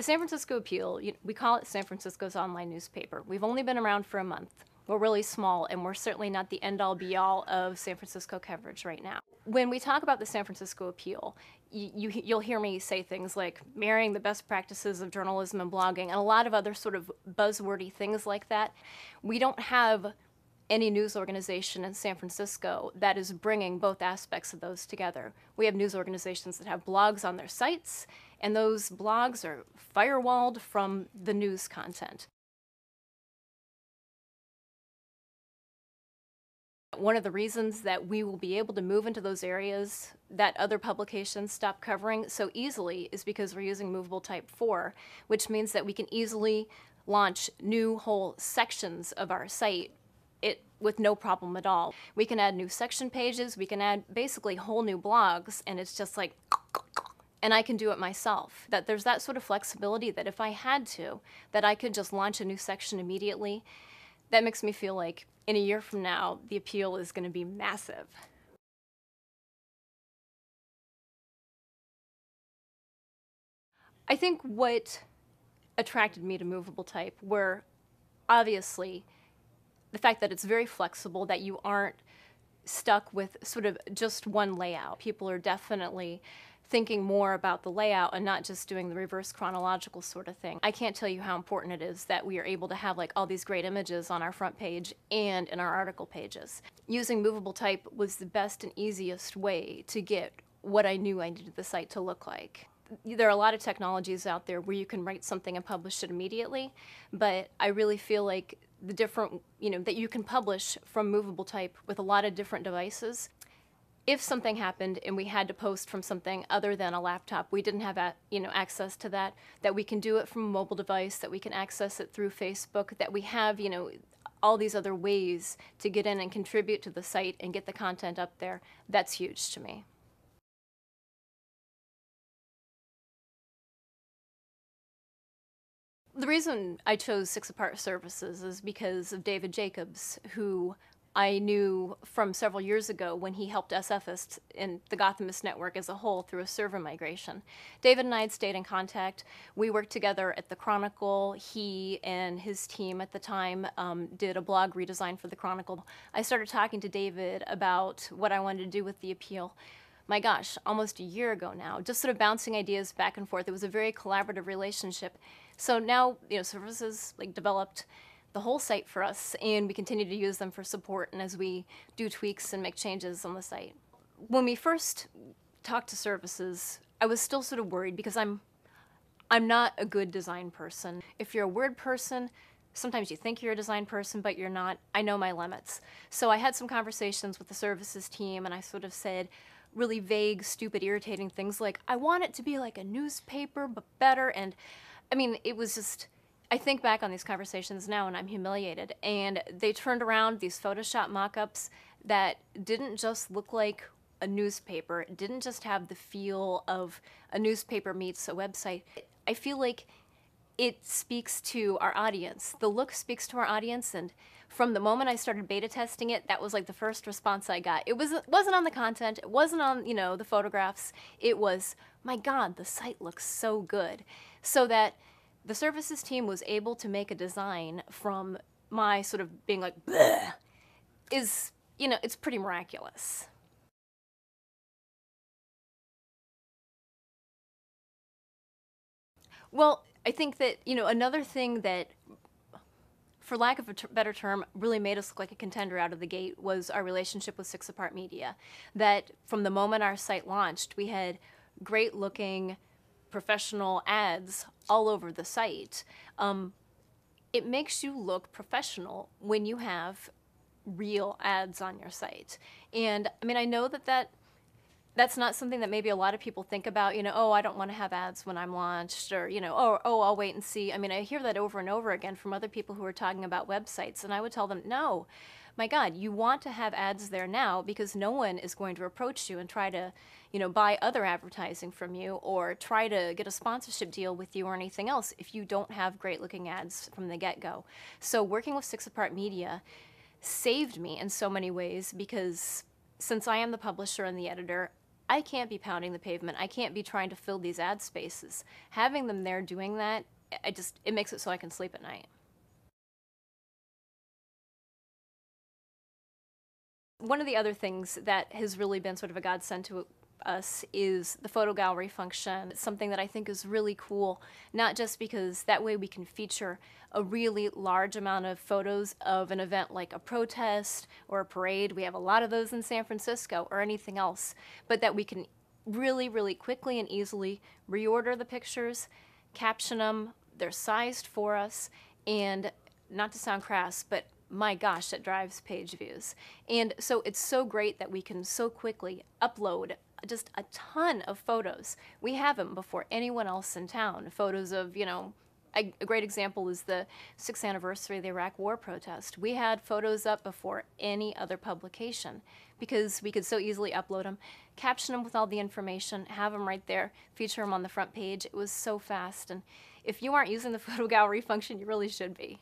San Francisco Appeal, we call it San Francisco's online newspaper. We've only been around for a month. We're really small, and we're certainly not the end-all be-all of San Francisco coverage right now. When we talk about the San Francisco Appeal, you'll hear me say things like marrying the best practices of journalism and blogging and a lot of other sort of buzzwordy things like that. We don't have any news organization in San Francisco that is bringing both aspects of those together. We have news organizations that have blogs on their sites, and those blogs are firewalled from the news content. One of the reasons that we will be able to move into those areas that other publications stop covering so easily is because we're using movable type 4, which means that we can easily launch new whole sections of our site with no problem at all. We can add new section pages, we can add basically whole new blogs, and it's just like, and I can do it myself. That there's that sort of flexibility that if I had to, that I could just launch a new section immediately. That makes me feel like in a year from now, the Appeal is going to be massive. I think what attracted me to movable type were obviously the fact that it's very flexible, that you aren't stuck with sort of just one layout. People are definitely thinking more about the layout and not just doing the reverse chronological sort of thing. I can't tell you how important it is that we are able to have like all these great images on our front page and in our article pages. Using movable type was the best and easiest way to get what I knew I needed the site to look like. There are a lot of technologies out there where you can write something and publish it immediately, but I really feel like the different, that you can publish from movable type with a lot of different devices. If something happened and we had to post from something other than a laptop, we didn't have access to that we can do it from a mobile device, that we can access it through Facebook, that we have all these other ways to get in and contribute to the site and get the content up there. That's huge to me. The reason I chose Six Apart Services is because of David Jacobs, who I knew from several years ago when he helped SFist in the Gothamist network as a whole through a server migration. David and I had stayed in contact. We worked together at the Chronicle. He and his team at the time did a blog redesign for the Chronicle. I started talking to David about what I wanted to do with the Appeal. My gosh, almost a year ago now, just sort of bouncing ideas back and forth. It was a very collaborative relationship. So now, services developed the whole site for us, and we continue to use them for support and as we do tweaks and make changes on the site. When we first talked to services, I was still sort of worried because I'm not a good design person. If you're a word person, sometimes you think you're a design person, but you're not. I know my limits. So I had some conversations with the services team, and I sort of said really vague, stupid, irritating things like, I want it to be like a newspaper, but better. And I mean, it was just, I think back on these conversations now and I'm humiliated. And they turned around these Photoshop mock-ups that didn't just look like a newspaper, it didn't just have the feel of a newspaper meets a website. I feel like it speaks to our audience. The look speaks to our audience, and from the moment I started beta testing it, that was like the first response I got. It wasn't on the content, it wasn't on, the photographs. It was, my God, the site looks so good. So that the services team was able to make a design from my sort of being like, bleh, is, it's pretty miraculous. Well, I think that, another thing that, for lack of a better term, really made us look like a contender out of the gate was our relationship with Six Apart Media. That from the moment our site launched, we had great looking professional ads all over the site. It makes you look professional when you have real ads on your site. And I mean, I know that that's not something that maybe a lot of people think about, oh, I don't want to have ads when I'm launched, or, oh, I'll wait and see. I mean, I hear that over and over again from other people who are talking about websites, and I would tell them, no, my God, you want to have ads there now because no one is going to approach you and try to, buy other advertising from you or try to get a sponsorship deal with you or anything else if you don't have great looking ads from the get-go. So working with Six Apart Media saved me in so many ways because since I am the publisher and the editor, I can't be pounding the pavement. I can't be trying to fill these ad spaces. Having them there doing that, it makes it so I can sleep at night. One of the other things that has really been sort of a godsend to us is the photo gallery function. It's something that I think is really cool, not just because that way we can feature a really large amount of photos of an event like a protest or a parade. We have a lot of those in San Francisco, or anything else, but that we can really, really quickly and easily reorder the pictures, caption them, they're sized for us, and not to sound crass, but my gosh, that drives page views. And so it's so great that we can so quickly upload just a ton of photos. We have them before anyone else in town. Photos of, a great example is the 6th anniversary of the Iraq War protest. We had photos up before any other publication because we could so easily upload them, caption them with all the information, have them right there, feature them on the front page. It was so fast. And if you aren't using the photo gallery function, you really should be.